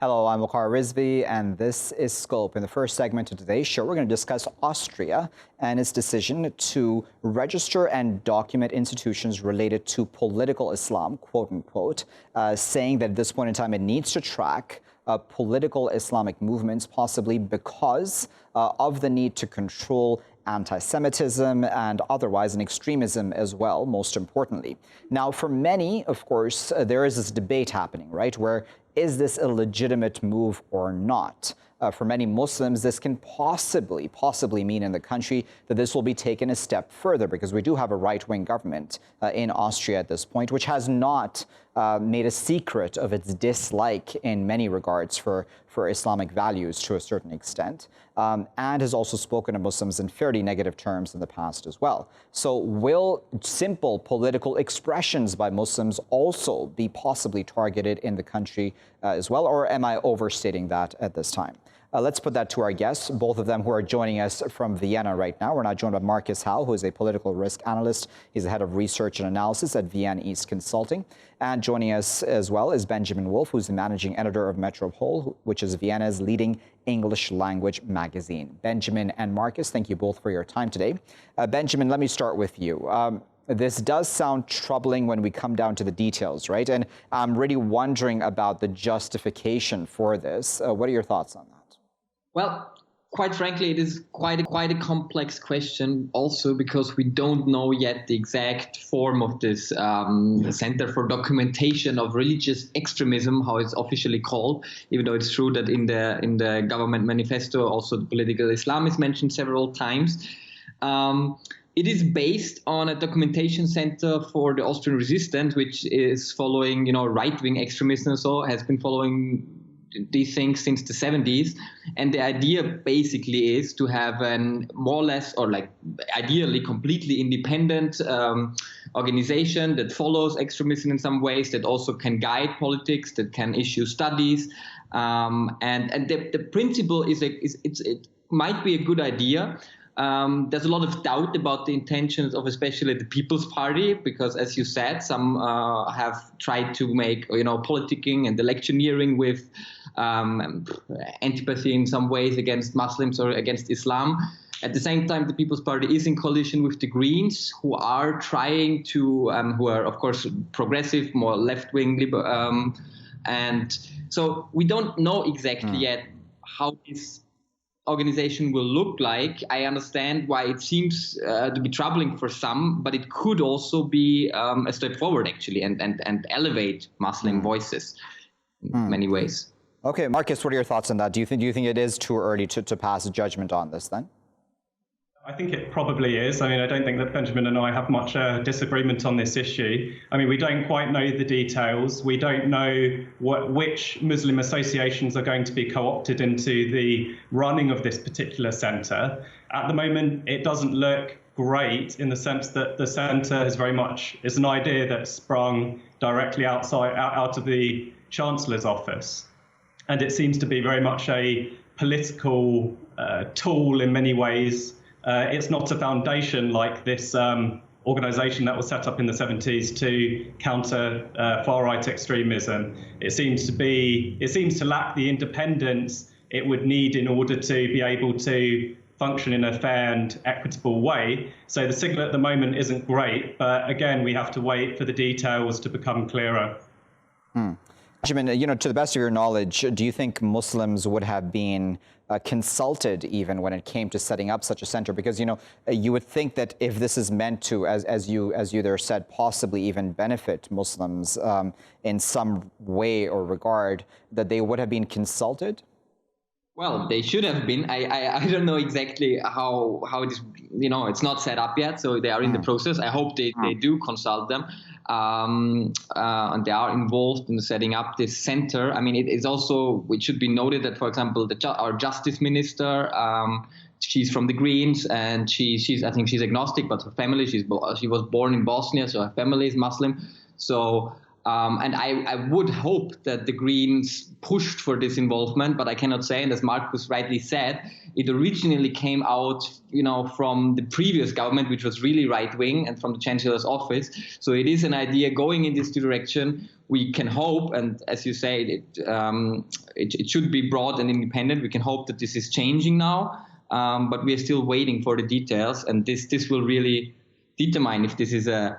Hello, I'm Waqar Rizvi, and this is Scope. In the first segment of today's show, we're going to discuss Austria and its decision to register and document institutions related to political Islam, quote unquote, saying that at this point in time it needs to track political Islamic movements, possibly because of the need to control anti-Semitism and otherwise an extremism as well, most importantly. Now, for many, of course, there is this debate happening, right, where is this a legitimate move or not? For many Muslims, this can possibly mean in the country that this will be taken a step further, because we do have a right-wing government in Austria at this point, which has not made a secret of its dislike in many regards for Islamic values to a certain extent, and has also spoken to Muslims in fairly negative terms in the past as well. So will simple political expressions by Muslims also be possibly targeted in the country as well, or am I overstating that at this time? Let's put that to our guests, both of them who are joining us from Vienna right now. We're now joined by Marcus Howe, who is a political risk analyst. He's the head of research and analysis at Vienna East Consulting. And joining us as well is Benjamin Wolf, who's the managing editor of Metropole, which is Vienna's leading English language magazine. Benjamin and Marcus, thank you both for your time today. Benjamin, let me start with you. This does sound troubling when we come down to the details, right? And I'm really wondering about the justification for this. What are your thoughts on that? Well, quite frankly, it is quite a complex question also because we don't know yet the exact form of this Center for Documentation of Religious Extremism, how it's officially called, even though it's true that in the government manifesto also the political Islam is mentioned several times. It is based on a documentation center for the Austrian resistance, which is following, right-wing extremism, so has been following these things since the 70s. And the idea basically is to have an more or less, or like ideally completely independent organization that follows extremism in some ways, that also can guide politics, that can issue studies. And the principle it might be a good idea. There's a lot of doubt about the intentions of especially the People's Party, because as you said, some have tried to make politicking and electioneering with antipathy in some ways against Muslims or against Islam. At the same time, the People's Party is in coalition with the Greens, who are trying to, who are of course progressive, more left-wing, liberal, and so we don't know exactly yet how this organization will look like. I understand why it seems to be troubling for some, but it could also be a step forward actually, and elevate Muslim voices in many ways. Okay, Marcus, what are your thoughts on that? Do you think it is too early to pass a judgment on this then? I think it probably is. I mean, I don't think that Benjamin and I have much disagreement on this issue. I mean, we don't quite know the details. We don't know which Muslim associations are going to be co-opted into the running of this particular centre. At the moment, it doesn't look great in the sense that the centre is very much is an idea that sprung directly out of the Chancellor's office. And it seems to be very much a political tool in many ways. It's not a foundation like this organization that was set up in the 70s to counter far-right extremism. It seems to lack the independence it would need in order to be able to function in a fair and equitable way. So the signal at the moment isn't great, but again, we have to wait for the details to become clearer. Benjamin, to the best of your knowledge, do you think Muslims would have been consulted even when it came to setting up such a center? Because, you would think that if this is meant to, as you there said, possibly even benefit Muslims in some way or regard, that they would have been consulted? Well, they should have been. I don't know exactly how it is, it's not set up yet, so they are in the process. I hope they do consult them. And they are involved in setting up this center. I mean, it should be noted that, for example, our justice minister, she's from the Greens, and I think she's agnostic, but her family, she was born in Bosnia, so her family is Muslim. So And I would hope that the Greens pushed for this involvement, but I cannot say. And as Markus rightly said, it originally came out, from the previous government, which was really right-wing, and from the Chancellor's office. So it is an idea going in this direction. We can hope, and as you say, it should be broad and independent. We can hope that this is changing now, but we are still waiting for the details, and this will really determine if this is a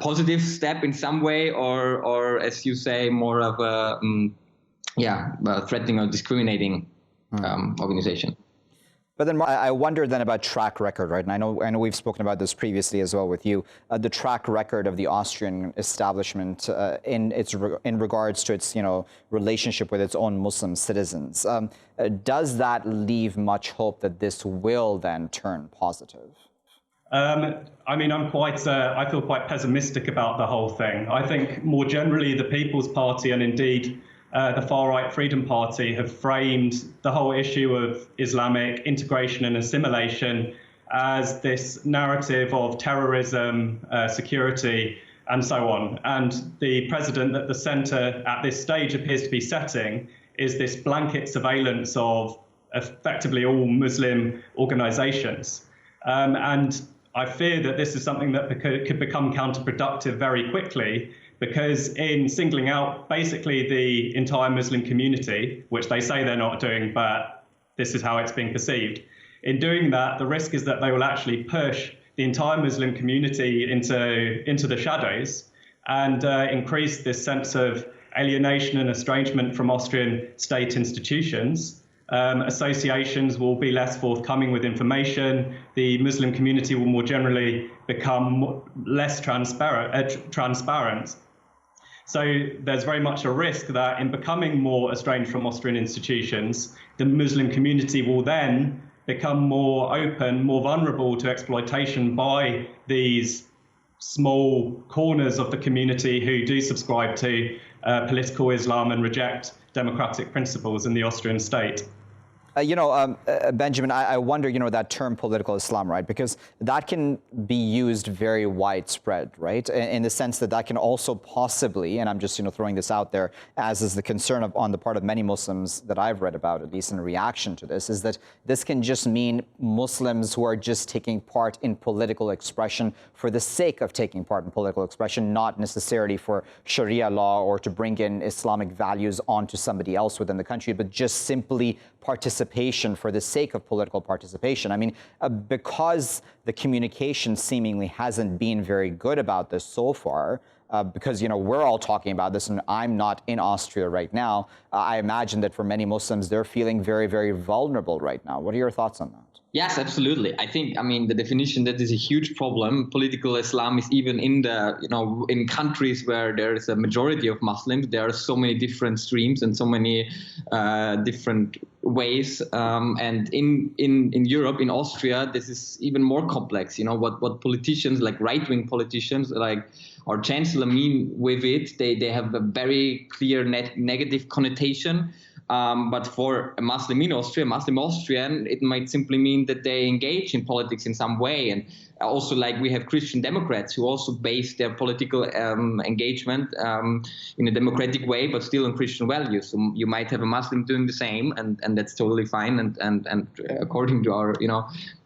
positive step in some way, or as you say, more of a threatening or discriminating organization. But then I wonder then about track record, right? And I know we've spoken about this previously as well with you. The track record of the Austrian establishment in regards to its relationship with its own Muslim citizens. Does that leave much hope that this will then turn positive? I feel quite pessimistic about the whole thing. I think more generally the People's Party and indeed the far-right Freedom Party have framed the whole issue of Islamic integration and assimilation as this narrative of terrorism, security, and so on. And the precedent that the centre at this stage appears to be setting is this blanket surveillance of effectively all Muslim organisations. And I fear that this is something that could become counterproductive very quickly, because in singling out basically the entire Muslim community, which they say they're not doing, but this is how it's being perceived, in doing that, the risk is that they will actually push the entire Muslim community into the shadows and increase this sense of alienation and estrangement from Austrian state institutions. Associations will be less forthcoming with information. The Muslim community will more generally become less transparent. So there's very much a risk that in becoming more estranged from Austrian institutions, the Muslim community will then become more open, more vulnerable to exploitation by these small corners of the community who do subscribe to political Islam and reject democratic principles in the Austrian state. Benjamin, I wonder, that term political Islam, right? Because that can be used very widespread, right? In the sense that can also possibly, and I'm just, throwing this out there, as is the concern on the part of many Muslims that I've read about, at least in reaction to this, is that this can just mean Muslims who are just taking part in political expression for the sake of taking part in political expression, not necessarily for Sharia law or to bring in Islamic values onto somebody else within the country, but just simply participation for the sake of political participation. I mean, because the communication seemingly hasn't been very good about this so far, because, we're all talking about this and I'm not in Austria right now, I imagine that for many Muslims, they're feeling very, very vulnerable right now. What are your thoughts on that? Yes, absolutely. I think, the definition that is a huge problem. Political Islam is even in in countries where there is a majority of Muslims, there are so many different streams and so many different ways. And in Europe, in Austria, this is even more complex. What politicians, like right-wing politicians, like our chancellor mean with it, they have a very clear negative connotation. But for a Muslim in Austria, Muslim Austrian, it might simply mean that they engage in politics in some way. And also, like, we have Christian Democrats who also base their political engagement in a democratic way, but still on Christian values. So you might have a Muslim doing the same, and that's totally fine and according to our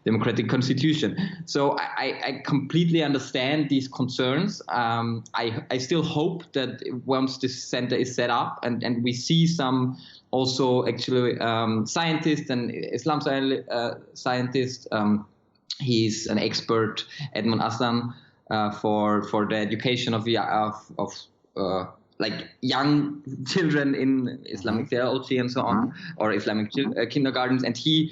democratic constitution. So I completely understand these concerns. I still hope that once this center is set up and we see some also actually scientists and Islam scientists. He's an expert, Edmond Aslan, for the education of young children in Islamic theology and so on, or Islamic kindergartens, and he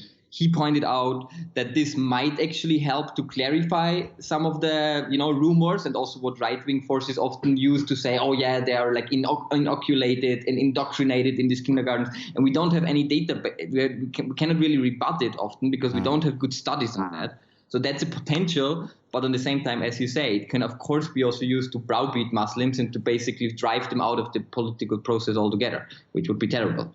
pointed out that this might actually help to clarify some of the rumors, and also what right-wing forces often use to say, oh yeah, they are like inoculated and indoctrinated in these kindergartens, and we don't have any data. We cannot really rebut it often because we don't have good studies on that. So that's a potential, but at the same time, as you say, it can of course be also used to browbeat Muslims and to basically drive them out of the political process altogether, which would be terrible.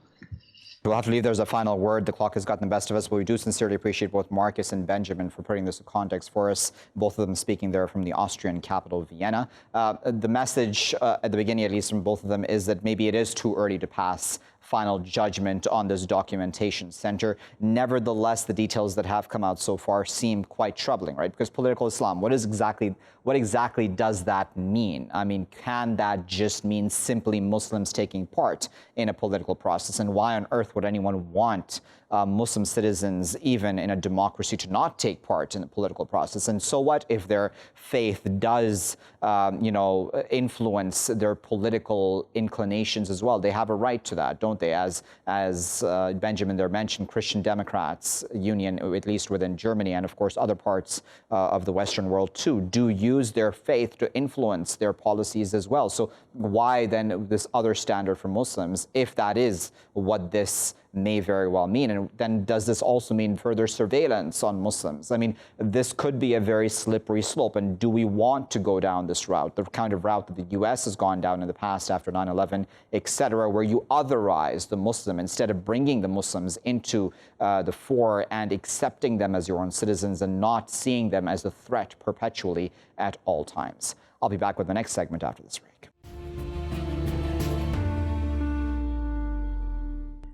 We'll have to leave there's a final word. The clock has gotten the best of us, but we do sincerely appreciate both Marcus and Benjamin for putting this in context for us, both of them speaking there from the Austrian capital, Vienna. The message at the beginning, at least from both of them, is that maybe it is too early to pass final judgment on this documentation center. Nevertheless, the details that have come out so far seem quite troubling, right? Because political Islam, what exactly does that mean? I mean, can that just mean simply Muslims taking part in a political process? And why on earth would anyone want Muslim citizens, even in a democracy, to not take part in the political process? And so what if their faith does, influence their political inclinations as well? They have a right to that, don't they? As Benjamin there mentioned, Christian Democrats Union, at least within Germany, and of course other parts of the Western world too, do use their faith to influence their policies as well. So why then this other standard for Muslims, if that is what this may very well mean? And then does this also mean further surveillance on Muslims? I mean, this could be a very slippery slope. And do we want to go down this route, the kind of route that the U.S. has gone down in the past after 9/11, et cetera, where you otherize the Muslim instead of bringing the Muslims into the fore and accepting them as your own citizens and not seeing them as a threat perpetually at all times? I'll be back with the next segment after this break.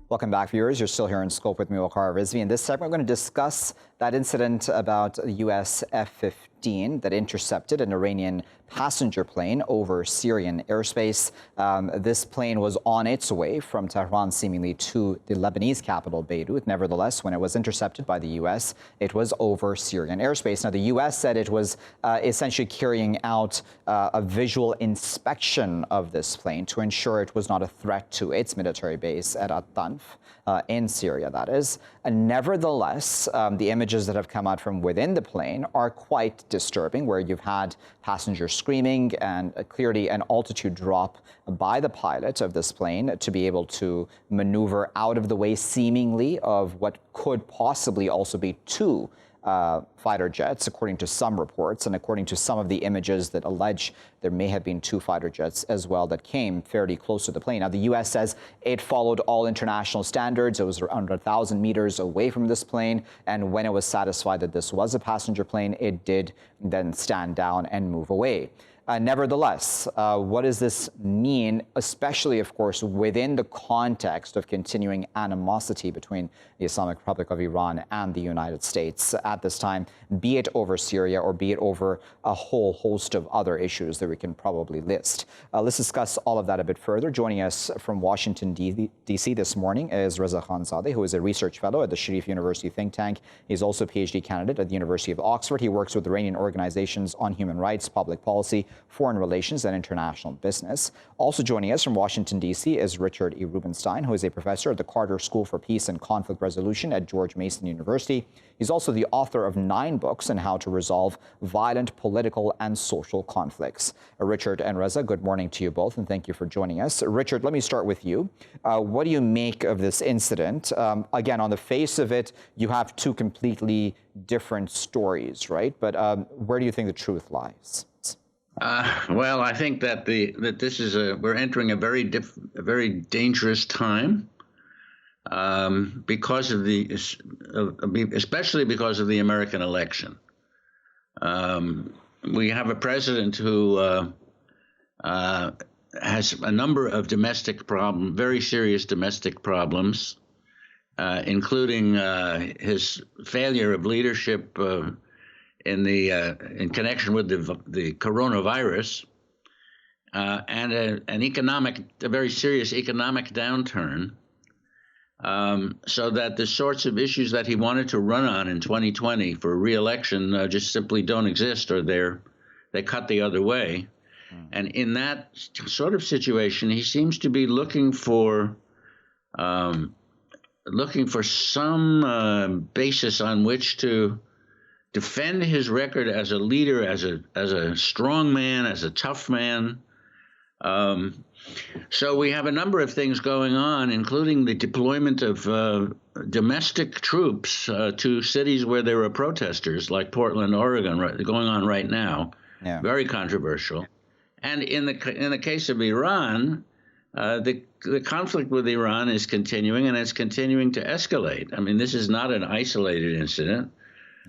Welcome back, viewers. You're still here in Scope with me, Waqar Rizvi. In this segment, we're going to discuss that incident about the U.S. F-15 that intercepted an Iranian passenger plane over Syrian airspace. This plane was on its way from Tehran, seemingly to the Lebanese capital, Beirut. Nevertheless, when it was intercepted by the U.S., it was over Syrian airspace. Now, the U.S. said it was essentially carrying out a visual inspection of this plane to ensure it was not a threat to its military base at At-Tanf in Syria, that is. And nevertheless, the images that have come out from within the plane are quite disturbing, where you've had passengers screaming and clearly an altitude drop by the pilot of this plane to be able to maneuver out of the way, seemingly, of what could possibly also be two fighter jets, according to some reports, and according to some of the images that allege there may have been two fighter jets as well that came fairly close to the plane. Now, the U.S. says it followed all international standards. It was around 1,000 meters away from this plane, and when it was satisfied that this was a passenger plane, it did then stand down and move away. Nevertheless, what does this mean, especially, of course, within the context of continuing animosity between the Islamic Republic of Iran and the United States at this time, be it over Syria or be it over a whole host of other issues that we can probably list? Let's discuss all of that a bit further. Joining us from Washington, D.C. this morning is Reza Khanzadeh, who is a research fellow at the Sharif University think tank. He's also a PhD candidate at the University of Oxford. He works with Iranian organizations on human rights, public policy, foreign relations, and international business. Also joining us from Washington, D.C. is Richard E. Rubenstein, who is a professor at the Carter School for Peace and Conflict Resolution at George Mason University. He's also the author of 9 books on how to resolve violent political and social conflicts. Richard and Reza, good morning to you both, and thank you for joining us. Richard, let me start with you. What do you make of this incident? Again, on the face of it, you have two completely different stories, right? But where do you think the truth lies? Well, I think that this is we're entering a very dangerous time because of especially because of the American election. We have a president who has a number of very serious domestic problems, including his failure of leadership in connection with the coronavirus, and a very serious economic downturn, so that the sorts of issues that he wanted to run on in 2020 for re-election just simply don't exist, or they cut the other way. And in that sort of situation, he seems to be looking for some basis on which to defend his record as a leader, as a strong man, as a tough man. So we have a number of things going on, including the deployment of domestic troops to cities where there are protesters, like Portland, Oregon, going on right now. Yeah. Very controversial. And in the case of Iran, the conflict with Iran is continuing, and it's continuing to escalate. I mean, this is not an isolated incident.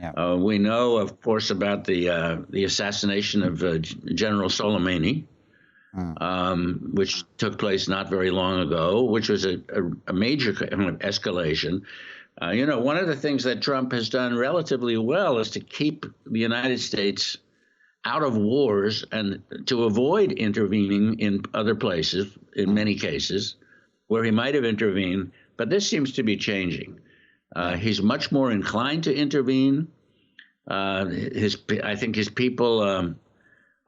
Yeah. We know, of course, about the assassination of General Soleimani, which took place not very long ago, which was a major escalation. One of the things that Trump has done relatively well is to keep the United States out of wars and to avoid intervening in other places, in many cases, where he might have intervened. But this seems to be changing. He's much more inclined to intervene. I think his people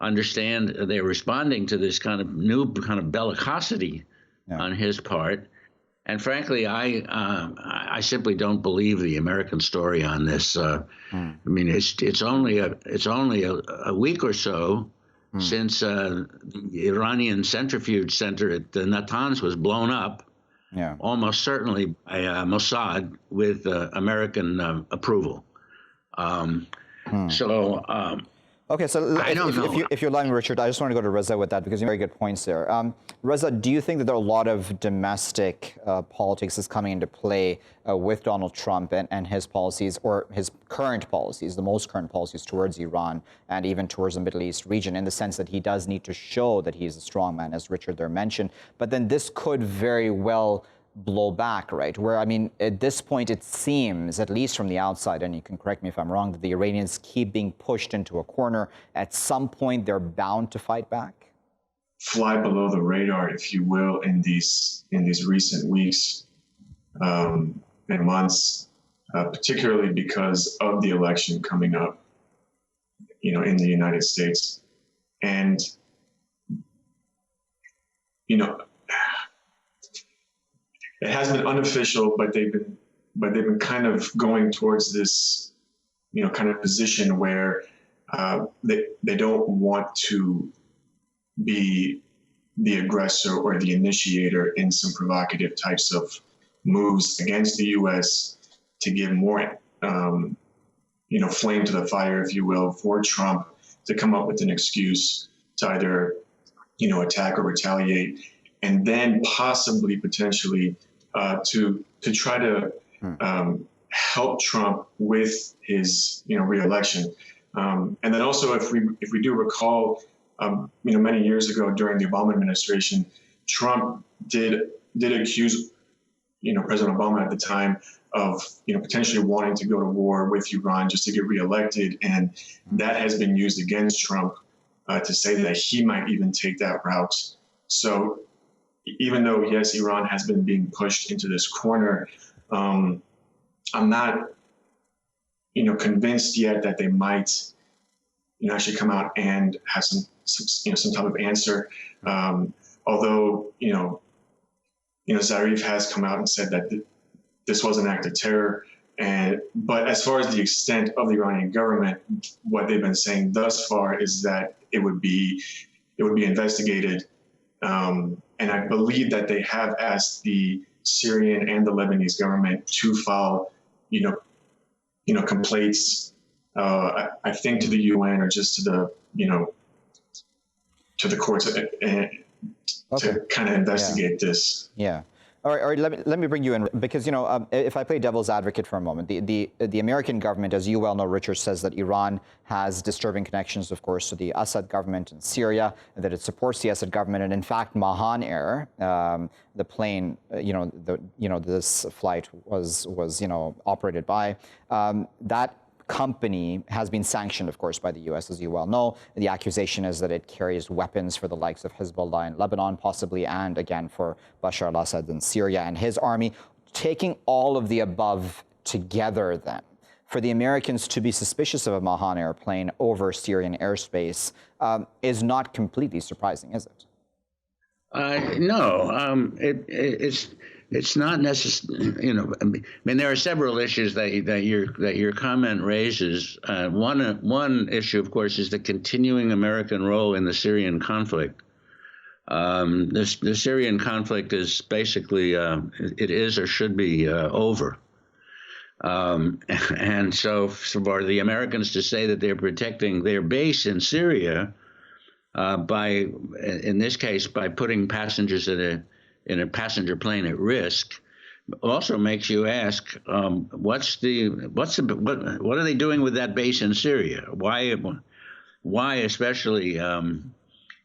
understand they're responding to this kind of new kind of bellicosity on his part. And frankly, I simply don't believe the American story on this. I mean, it's only a week or so since the Iranian centrifuge center at the Natanz was blown up, almost certainly by Mossad with American approval. Okay, so I don't know. If you're allowing me, Richard, I just want to go to Reza with that because you have very good points there. Reza, do you think that there are a lot of domestic politics is coming into play with Donald Trump and his policies, or his current policies, the most current policies towards Iran and even towards the Middle East region, in the sense that he does need to show that he's a strong man, as Richard there mentioned, but then this could very well blow back, right? Where, I mean, at this point, it seems, at least from the outside, and you can correct me if I'm wrong, that the Iranians keep being pushed into a corner. At some point, they're bound to fight back? Fly below the radar, if you will, in these recent weeks and months, particularly because of the election coming up, in the United States. And, it has been unofficial, but they've been kind of going towards this, kind of position where they don't want to be the aggressor or the initiator in some provocative types of moves against the U.S. to give more, flame to the fire, if you will, for Trump to come up with an excuse to either, attack or retaliate, and then potentially to try to help Trump with his re-election. And then also, if we do recall, many years ago during the Obama administration, Trump did accuse President Obama at the time of potentially wanting to go to war with Iran just to get reelected, and that has been used against Trump to say that he might even take that route. So even though, yes, Iran has been being pushed into this corner, I'm not, convinced yet that they might, actually come out and have some type of answer. Although, Zarif has come out and said that this was an act of terror. But as far as the extent of the Iranian government, what they've been saying thus far is that it would be investigated. And I believe that they have asked the Syrian and the Lebanese government to file, complaints, I think to the UN or just to the, to the courts to kind of investigate this. Yeah. All right, let me bring you in, because, if I play devil's advocate for a moment, the American government, as you well know, Richard, says that Iran has disturbing connections, of course, to the Assad government in Syria, and that it supports the Assad government. And in fact, Mahan Air, the plane, this flight was operated by, that company has been sanctioned, of course, by the U.S., as you well know. The accusation is that it carries weapons for the likes of Hezbollah in Lebanon, possibly, and again for Bashar al-Assad in Syria and his army. Taking all of the above together, then, for the Americans to be suspicious of a Mahan airplane over Syrian airspace is not completely surprising, is it? No, it's not necessary. I mean, there are several issues that your comment raises. One issue, of course, is the continuing American role in the Syrian conflict. The Syrian conflict is basically it is or should be over. And so for the Americans to say that they're protecting their base in Syria in this case, by putting passengers in a passenger plane at risk, also makes you ask, what are they doing with that base in Syria? Why especially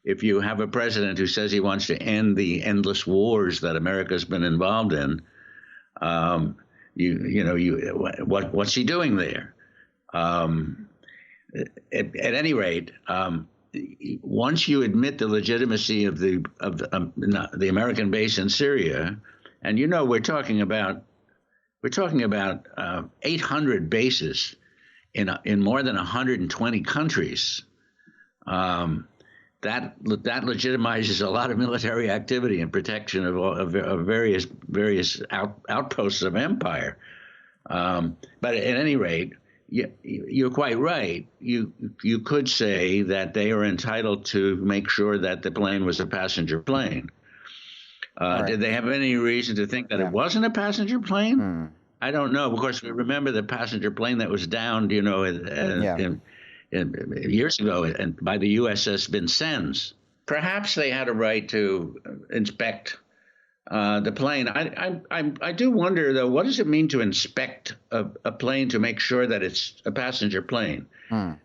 if you have a president who says he wants to end the endless wars that America's been involved in, what's he doing there? At any rate, once you admit the legitimacy of the American base in Syria, and we're talking about 800 bases in more than 120 countries. That legitimizes a lot of military activity and protection of various outposts of empire. But at any rate, you're quite right. You could say that they are entitled to make sure that the plane was a passenger plane. Right. Did they have any reason to think that it wasn't a passenger plane? I don't know. Of course, we remember the passenger plane that was downed, years ago, and by the USS Vincennes. Perhaps they had a right to inspect the plane. I do wonder, though, what does it mean to inspect a plane to make sure that it's a passenger plane?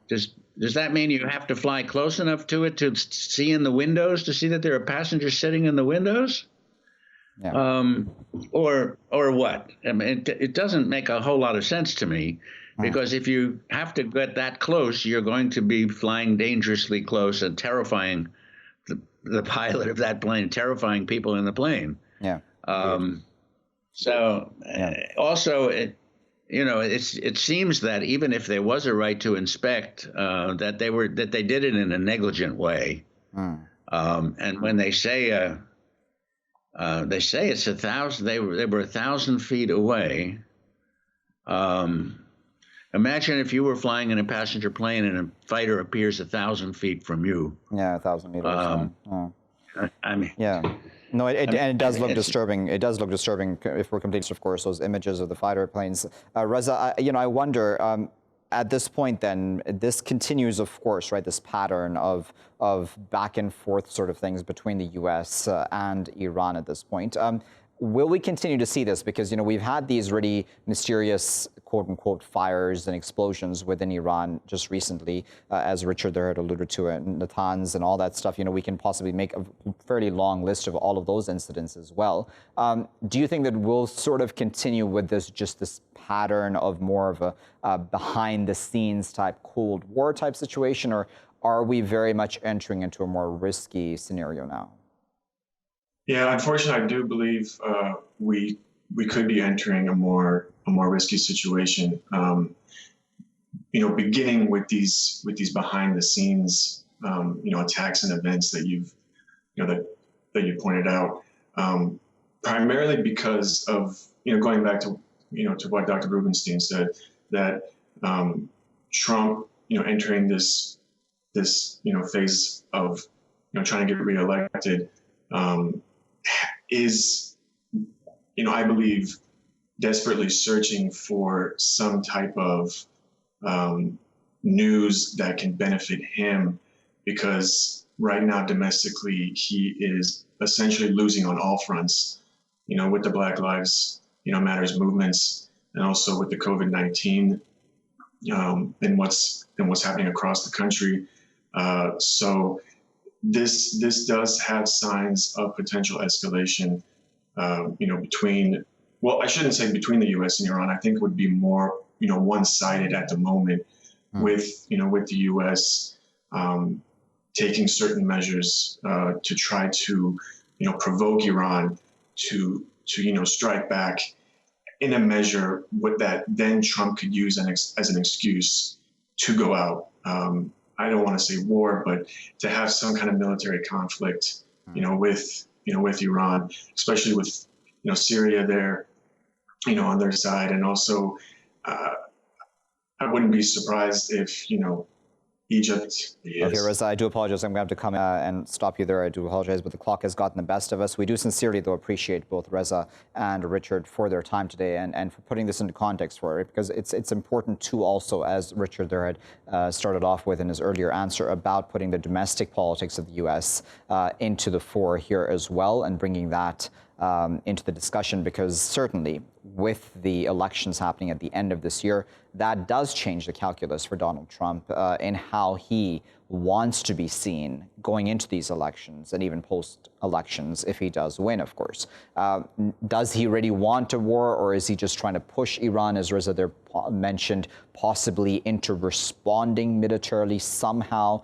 Does that mean you have to fly close enough to it to see in the windows, to see that there are passengers sitting in the windows? Yeah. Or what? I mean, it doesn't make a whole lot of sense to me, because if you have to get that close, you're going to be flying dangerously close and terrifying the pilot of that plane, terrifying people in the plane. Yeah. Also, it seems that even if there was a right to inspect, that they did it in a negligent way. And when they say it's 1,000, they were 1,000 feet away. Imagine if you were flying in a passenger plane and a fighter appears 1,000 feet from you. Yeah, 1,000 meters. I mean, yeah. No, it does look disturbing. It does look disturbing if we're completely, of course, those images of the fighter planes. Reza, I wonder, at this point then, this continues, of course, right, this pattern of back and forth sort of things between the U.S. And Iran at this point. Will we continue to see this? Because, we've had these really mysterious, quote unquote, fires and explosions within Iran just recently, as Richard there had alluded to, Natanz and all that stuff. We can possibly make a fairly long list of all of those incidents as well. Do you think that we'll sort of continue with this pattern of more of a behind the scenes type Cold War type situation, or are we very much entering into a more risky scenario now? Yeah, unfortunately, I do believe we could be entering a more risky situation. Beginning with these behind the scenes, attacks and events that you pointed out, primarily because of going back to to what Dr. Rubenstein said, that Trump entering this phase of trying to get reelected. Is, I believe, desperately searching for some type of news that can benefit him, because right now domestically he is essentially losing on all fronts, with the Black Lives Matters movements, and also with the COVID-19 and what's happening across the country. So this does have signs of potential escalation, between, well, I shouldn't say between the U.S. and Iran. I think it would be more, one-sided at the moment, with the U.S. Taking certain measures to try to, provoke Iran to strike back in a measure with that then Trump could use as an excuse to go out. I don't want to say war, but to have some kind of military conflict, with Iran, especially with, Syria there, on their side. And also, I wouldn't be surprised if, Egypt. Yes. Okay, Reza, I do apologize. I'm going to have to come and stop you there. I do apologize, but the clock has gotten the best of us. We do sincerely, though, appreciate both Reza and Richard for their time today and for putting this into context for it, because it's important, too, also, as Richard there had started off with in his earlier answer, about putting the domestic politics of the U.S. Into the fore here as well and bringing that into the discussion, because certainly with the elections happening at the end of this year, that does change the calculus for Donald Trump in how he wants to be seen going into these elections and even post-elections if he does win, of course. Does he really want a war, or is he just trying to push Iran, as Reza there mentioned, possibly into responding militarily somehow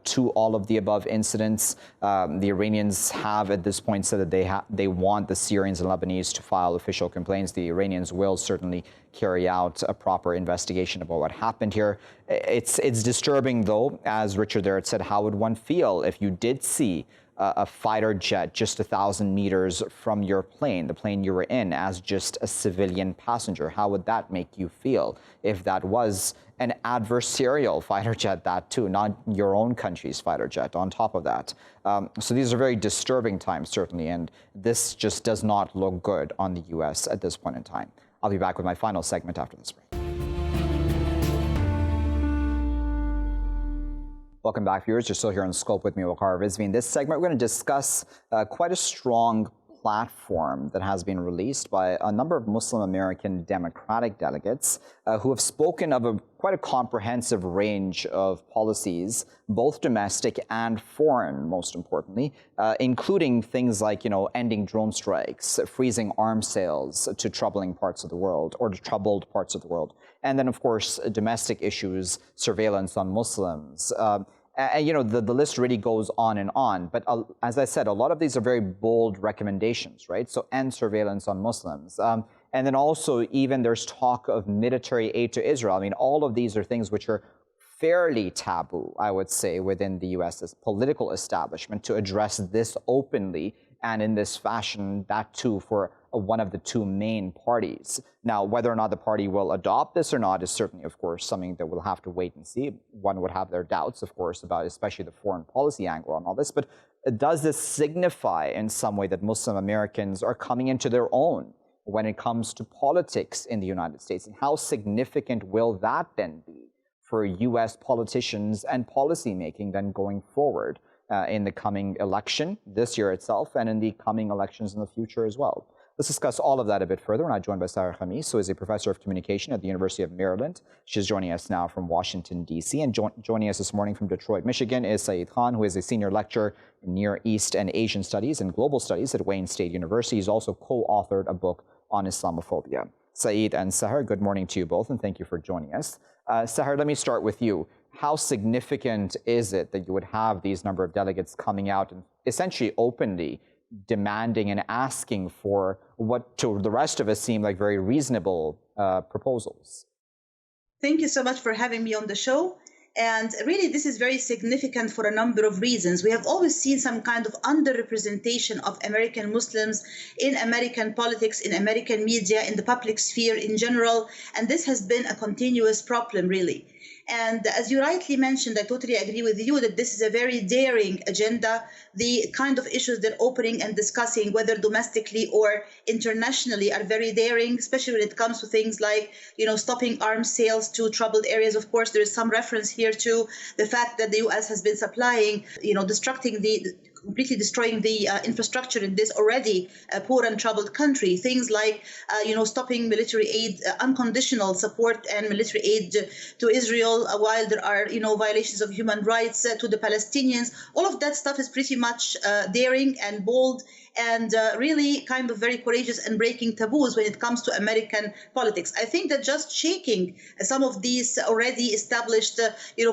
to all of the above incidents? The Iranians have at this point said that they want the Syrians and Lebanese to file official complaints. The Iranians will certainly carry out a proper investigation about what happened here. It's disturbing, though, as Richard there had said. How would one feel if you did see a fighter jet just 1,000 meters from your plane, the plane you were in, as just a civilian passenger? How would that make you feel if that was an adversarial fighter jet, that too, not your own country's fighter jet on top of that? So these are very disturbing times, certainly, and this just does not look good on the U.S. at this point in time. I'll be back with my final segment after this break. Welcome back, viewers. You're still here on Scope with me, Waqar Rizvi. In this segment, we're going to discuss quite a strong platform that has been released by a number of Muslim American Democratic delegates who have spoken of quite a comprehensive range of policies, both domestic and foreign, most importantly, including things like, ending drone strikes, freezing arms sales to troubling parts of the world, or to troubled parts of the world. And then, of course, domestic issues, surveillance on Muslims. The list really goes on. But as I said, a lot of these are very bold recommendations, right? So end surveillance on Muslims. And then also even there's talk of military aid to Israel. I mean, all of these are things which are fairly taboo, I would say, within the U.S.'s political establishment to address this openly and in this fashion, that too for one of the two main parties. Now, whether or not the party will adopt this or not is certainly, of course, something that we'll have to wait and see. One would have their doubts, of course, about especially the foreign policy angle on all this. But does this signify in some way that Muslim Americans are coming into their own when it comes to politics in the United States? And how significant will that then be for U.S. politicians and policymaking then going forward in the coming election this year itself and in the coming elections in the future as well? Let's discuss all of that a bit further. And I'm joined by Sahar, who is a professor of communication at the University of Maryland. She's joining us now from Washington, D.C. And joining us this morning from Detroit, Michigan is Saeed, who is a senior lecturer in Near East and Asian Studies and Global Studies at Wayne State University. He's also co-authored a book on Islamophobia. Saeed and Sahar, good morning to you both, and thank you for joining us. Sahar, let me start with you. How significant is it that you would have these number of delegates coming out and essentially openly demanding and asking for what to the rest of us seem like very reasonable proposals? Thank you so much for having me on the show. And really, this is very significant for a number of reasons. We have always seen some kind of underrepresentation of American Muslims in American politics, in American media, in the public sphere in general. And this has been a continuous problem, really. And as you rightly mentioned, I totally agree with you that this is a very daring agenda. The kind of issues they're opening and discussing, whether domestically or internationally, are very daring, especially when it comes to things like, stopping arms sales to troubled areas. Of course, there is some reference here to the fact that the U.S. has been supplying, completely destroying the infrastructure in this already poor and troubled country. Things like, stopping military aid, unconditional support and military aid to Israel, while there are, violations of human rights to the Palestinians. All of that stuff is pretty much daring and bold and really kind of very courageous and breaking taboos when it comes to American politics. I think that just shaking some of these already established,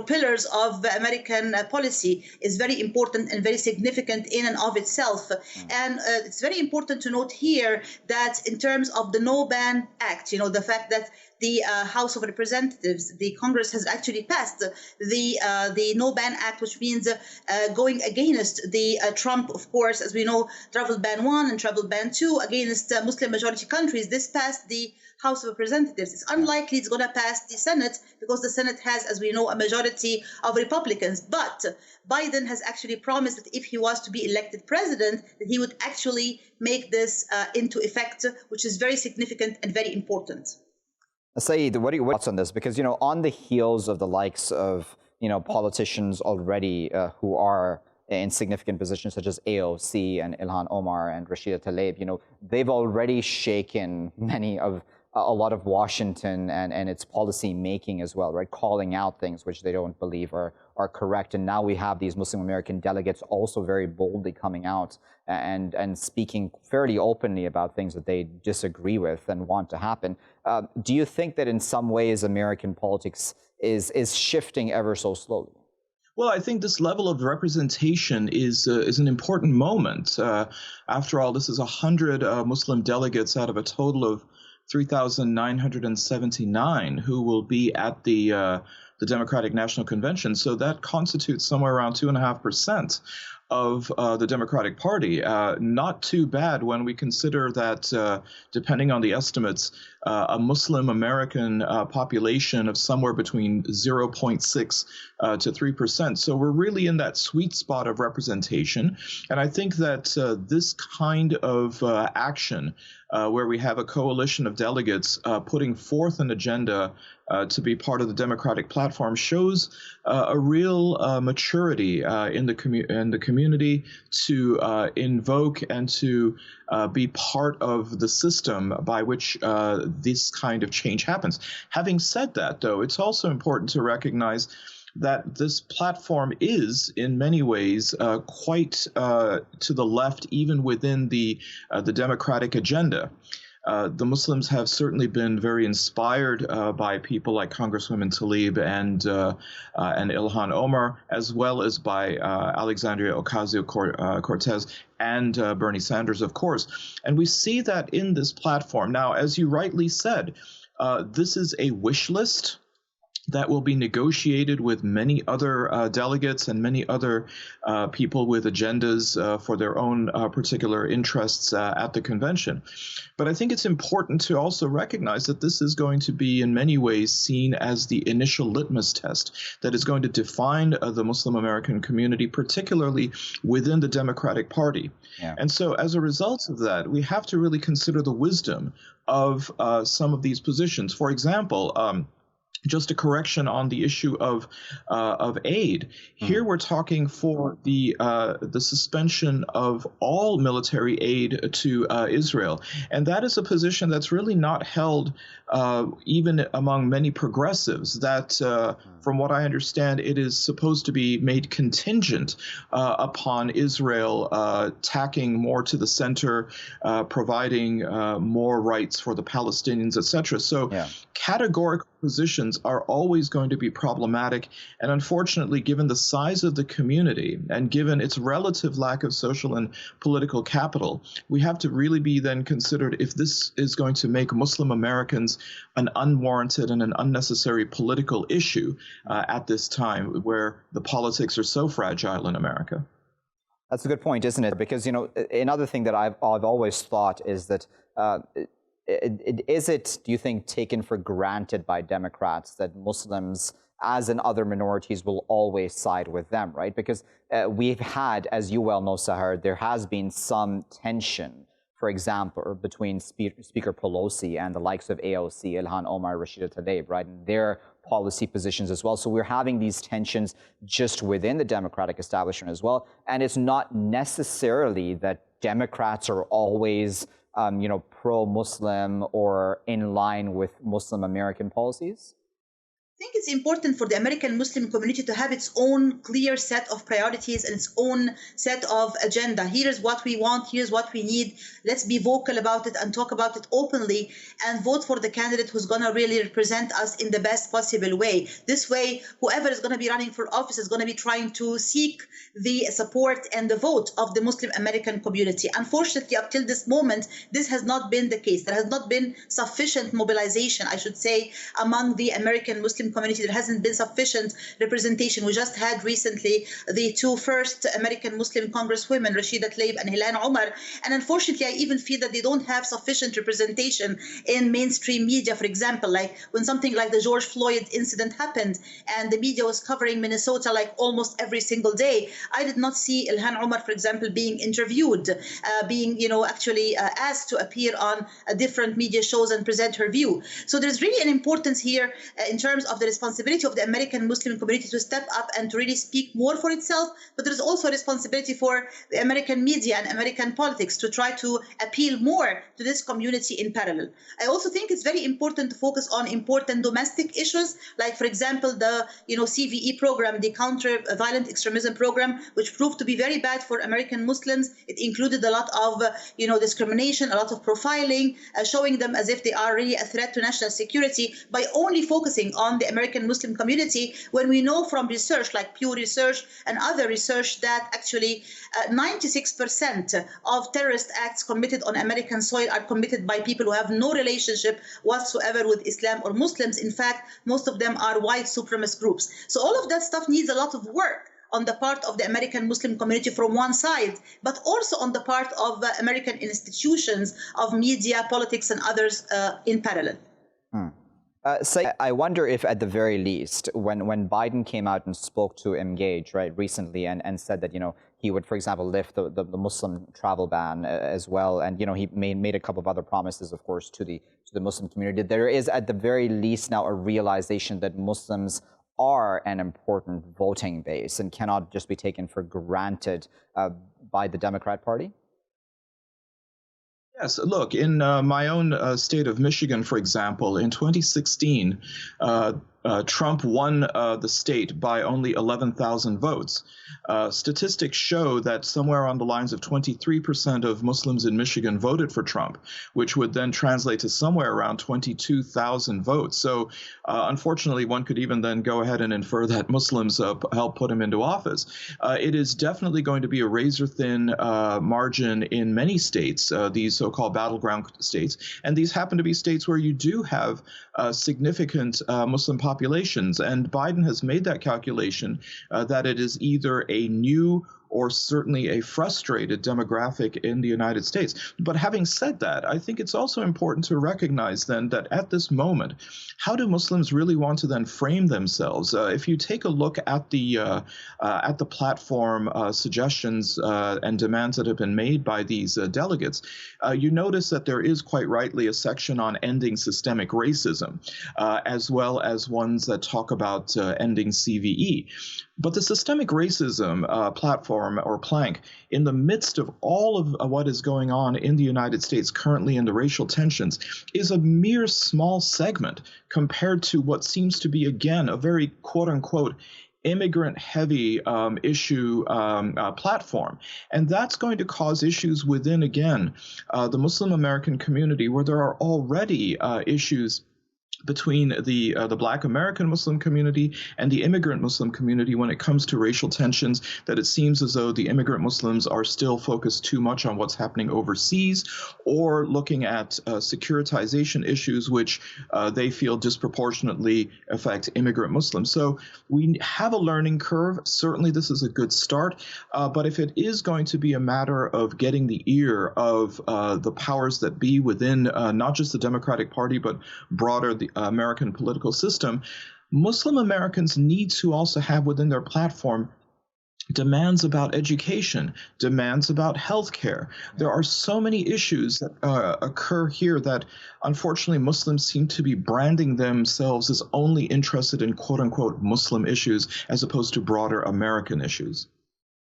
pillars of American policy is very important and very significant in and of itself. And it's very important to note here that in terms of the No Ban Act, the fact that the House of Representatives, the Congress has actually passed the No Ban Act, which means going against the Trump, of course, as we know, travel ban 1 and travel ban 2 against Muslim majority countries. This passed the House of Representatives. It's unlikely it's going to pass the Senate because the Senate has, as we know, a majority of Republicans. But Biden has actually promised that if he was to be elected president, that he would actually make this into effect, which is very significant and very important. Saeed, what are your thoughts on this? Because, on the heels of the likes of, politicians already who are in significant positions such as AOC and Ilhan Omar and Rashida Tlaib, they've already shaken a lot of Washington and its policy making as well, right? Calling out things which they don't believe are correct. And now we have these Muslim American delegates also very boldly coming out and speaking fairly openly about things that they disagree with and want to happen. Do you think that in some ways American politics is shifting ever so slowly? Well, I think this level of representation is an important moment. After all, this is 100 Muslim delegates out of a total of 3,979 who will be at the Democratic National Convention. So that constitutes somewhere around 2.5% of the Democratic Party. Not too bad when we consider that, depending on the estimates, a Muslim American population of somewhere between 0.6 to 3%. So we're really in that sweet spot of representation. And I think that this kind of action, where we have a coalition of delegates putting forth an agenda to be part of the Democratic platform, shows a real maturity in the community to invoke and to be part of the system by which this kind of change happens. Having said that, though, it's also important to recognize that this platform is, in many ways, quite to the left, even within the Democratic agenda. The Muslims have certainly been very inspired by people like Congresswoman Tlaib and Ilhan Omar, as well as by Alexandria Ocasio-Cortez and Bernie Sanders, of course. And we see that in this platform. Now, as you rightly said, this is a wish list that will be negotiated with many other delegates and many other people with agendas for their own particular interests at the convention. But I think it's important to also recognize that this is going to be in many ways seen as the initial litmus test that is going to define the Muslim American community, particularly within the Democratic Party. Yeah. And so as a result of that, we have to really consider the wisdom of some of these positions. For example, just a correction on the issue of aid. Here we're talking for the suspension of all military aid to Israel, and that is a position that's really not held even among many progressives. That, from what I understand, it is supposed to be made contingent upon Israel tacking more to the center, providing more rights for the Palestinians, etc. So, categorical positions are always going to be problematic. And unfortunately, given the size of the community and given its relative lack of social and political capital, we have to really be then considered if this is going to make Muslim Americans an unwarranted and an unnecessary political issue at this time where the politics are so fragile in America. That's a good point, isn't it? Because, another thing that I've always thought is that do you think, taken for granted by Democrats that Muslims, as in other minorities, will always side with them, right? Because we've had, as you well know, Sahar, there has been some tension, for example, between Speaker Pelosi and the likes of AOC, Ilhan Omar, Rashida Tlaib, right, and their policy positions as well. So we're having these tensions just within the Democratic establishment as well. And it's not necessarily that Democrats are always pro-Muslim or in line with Muslim American policies? I think it's important for the American Muslim community to have its own clear set of priorities and its own set of agenda. Here's what we want, here's what we need. Let's be vocal about it and talk about it openly and vote for the candidate who's going to really represent us in the best possible way. This way, whoever is going to be running for office is going to be trying to seek the support and the vote of the Muslim American community. Unfortunately, up till this moment, this has not been the case. There has not been sufficient mobilization, I should say, among the American Muslim community. There hasn't been sufficient representation. We just had recently the two first American Muslim congresswomen, Rashida Tlaib and Hilal Omar. And unfortunately, I even feel that they don't have sufficient representation in mainstream media. For example, like when something like the George Floyd incident happened and the media was covering Minnesota like almost every single day, I did not see Ilhan Omar, for example, being interviewed, being, actually asked to appear on different media shows and present her view. So there's really an importance here in terms of the responsibility of the American Muslim community to step up and to really speak more for itself, but there's also a responsibility for the American media and American politics to try to appeal more to this community in parallel. I also think it's very important to focus on important domestic issues, like, for example, the CVE program, the Counter Violent Extremism program, which proved to be very bad for American Muslims. It included a lot of discrimination, a lot of profiling, showing them as if they are really a threat to national security by only focusing on the American Muslim community, when we know from research like Pew Research and other research that actually 96% of terrorist acts committed on American soil are committed by people who have no relationship whatsoever with Islam or Muslims. In fact, most of them are white supremacist groups. So all of that stuff needs a lot of work on the part of the American Muslim community from one side, but also on the part of American institutions, of media, politics, and others in parallel. Saeed, I wonder if at the very least, when Biden came out and spoke to Engage, right, recently and said that, he would, for example, lift the Muslim travel ban as well, and, he made a couple of other promises, of course, to the Muslim community, there is at the very least now a realization that Muslims are an important voting base and cannot just be taken for granted by the Democrat Party? Yes, look, in my own state of Michigan, for example, in 2016, Trump won the state by only 11,000 votes. Statistics show that somewhere on the lines of 23% of Muslims in Michigan voted for Trump, which would then translate to somewhere around 22,000 votes. So unfortunately, one could even then go ahead and infer that Muslims helped put him into office. It is definitely going to be a razor-thin margin in many states, these so-called battleground states. And these happen to be states where you do have significant Muslim populations. And Biden has made that calculation that it is either a new or certainly a frustrated demographic in the United States. But having said that, I think it's also important to recognize then that at this moment, how do Muslims really want to then frame themselves? If you take a look at the platform suggestions and demands that have been made by these delegates, you notice that there is quite rightly a section on ending systemic racism, as well as ones that talk about ending CVE. But the systemic racism platform or plank, in the midst of all of what is going on in the United States currently in the racial tensions, is a mere small segment compared to what seems to be, again, a very quote-unquote immigrant-heavy issue platform. And that's going to cause issues within, again, the Muslim American community, where there are already issues between the Black American Muslim community and the immigrant Muslim community when it comes to racial tensions, that it seems as though the immigrant Muslims are still focused too much on what's happening overseas, or looking at securitization issues which they feel disproportionately affect immigrant Muslims. So we have a learning curve. Certainly this is a good start, but if it is going to be a matter of getting the ear of the powers that be within not just the Democratic Party, but broader the American political system, Muslim Americans need to also have within their platform demands about education, demands about healthcare. There are so many issues that occur here that unfortunately Muslims seem to be branding themselves as only interested in quote-unquote Muslim issues as opposed to broader American issues.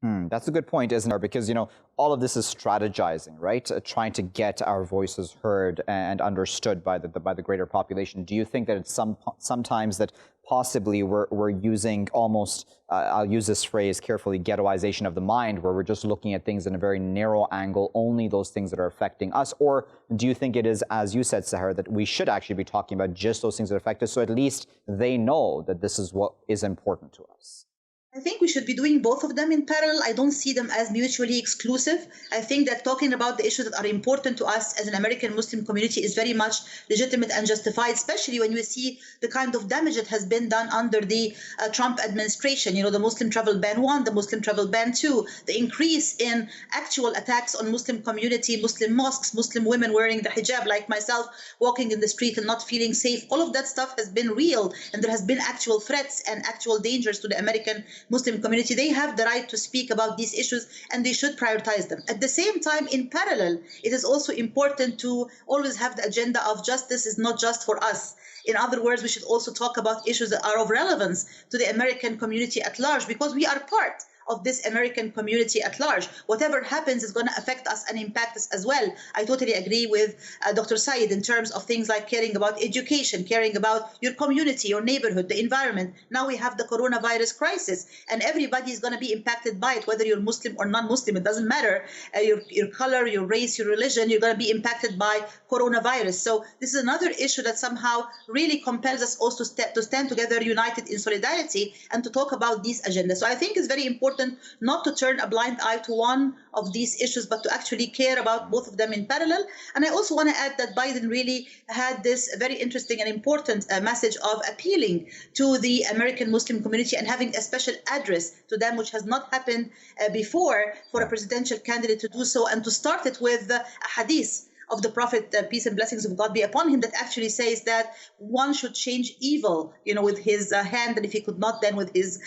That's a good point, isn't it? Because, all of this is strategizing, right? Trying to get our voices heard and understood by the greater population. Do you think that it's sometimes that possibly we're using almost, I'll use this phrase carefully, ghettoization of the mind, where we're just looking at things in a very narrow angle, only those things that are affecting us? Or do you think it is, as you said, Sahar, that we should actually be talking about just those things that affect us, so at least they know that this is what is important to us? I think we should be doing both of them in parallel. I don't see them as mutually exclusive. I think that talking about the issues that are important to us as an American Muslim community is very much legitimate and justified, especially when you see the kind of damage that has been done under the Trump administration. The Muslim travel ban 1, the Muslim travel ban 2, the increase in actual attacks on Muslim community, Muslim mosques, Muslim women wearing the hijab like myself, walking in the street and not feeling safe. All of that stuff has been real, and there has been actual threats and actual dangers to the American Muslim community. They have the right to speak about these issues, and they should prioritize them. At the same time, in parallel, it is also important to always have the agenda of justice is not just for us. In other words, we should also talk about issues that are of relevance to the American community at large, because we are part of this American community at large. Whatever happens is going to affect us and impact us as well. I totally agree with Dr. Saeed in terms of things like caring about education, caring about your community, your neighborhood, the environment. Now we have the coronavirus crisis, and everybody is going to be impacted by it, whether you're Muslim or non-Muslim. It doesn't matter your color, your race, your religion. You're going to be impacted by coronavirus. So this is another issue that somehow really compels us also to stand together, united in solidarity, and to talk about these agendas. So I think it's very important not to turn a blind eye to one of these issues, but to actually care about both of them in parallel. And I also want to add that Biden really had this very interesting and important message of appealing to the American Muslim community and having a special address to them, which has not happened before for a presidential candidate to do so, and to start it with a hadith of the Prophet, peace and blessings of God be upon him, that actually says that one should change evil, with his hand, and if he could not, then with his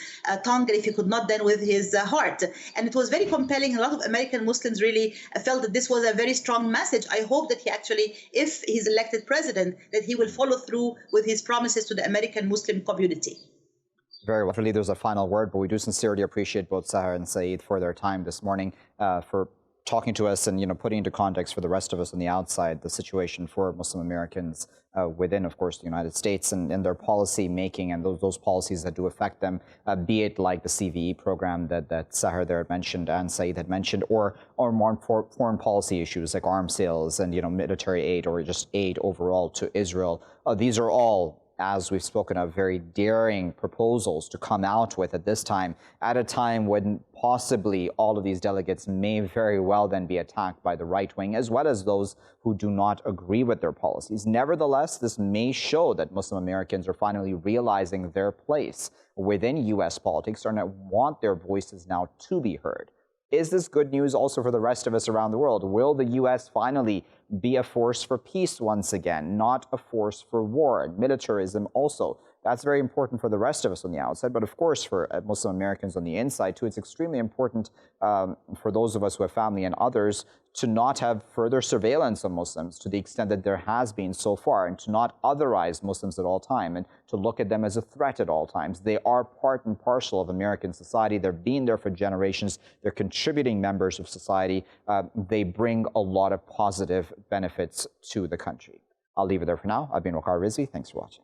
tongue, and if he could not, then with his heart. And it was very compelling. A lot of American Muslims really felt that this was a very strong message. I hope that he actually, if he's elected president, that he will follow through with his promises to the American Muslim community. Very well. Hopefully there's a final word, but we do sincerely appreciate both Sahar and Saeed for their time this morning, for talking to us and putting into context for the rest of us on the outside the situation for Muslim Americans within, of course, the United States and their policy making and those policies that do affect them, be it like the CVE program that Sahar there had mentioned and Saeed had mentioned, or more foreign policy issues like arms sales and military aid or just aid overall to Israel. These are all, as we've spoken of, very daring proposals to come out with at this time, at a time when possibly all of these delegates may very well then be attacked by the right wing, as well as those who do not agree with their policies. Nevertheless, this may show that Muslim Americans are finally realizing their place within U.S. politics and want their voices now to be heard. Is this good news also for the rest of us around the world? Will the U.S. finally be a force for peace once again, not a force for war and militarism also? That's very important for the rest of us on the outside, but of course for Muslim Americans on the inside too. It's extremely important for those of us who have family and others to not have further surveillance on Muslims to the extent that there has been so far, and to not otherize Muslims at all time and to look at them as a threat at all times. They are part and parcel of American society. They've been there for generations. They're contributing members of society. They bring a lot of positive benefits to the country. I'll leave it there for now. I've been Waqar Rizvi. Thanks for watching.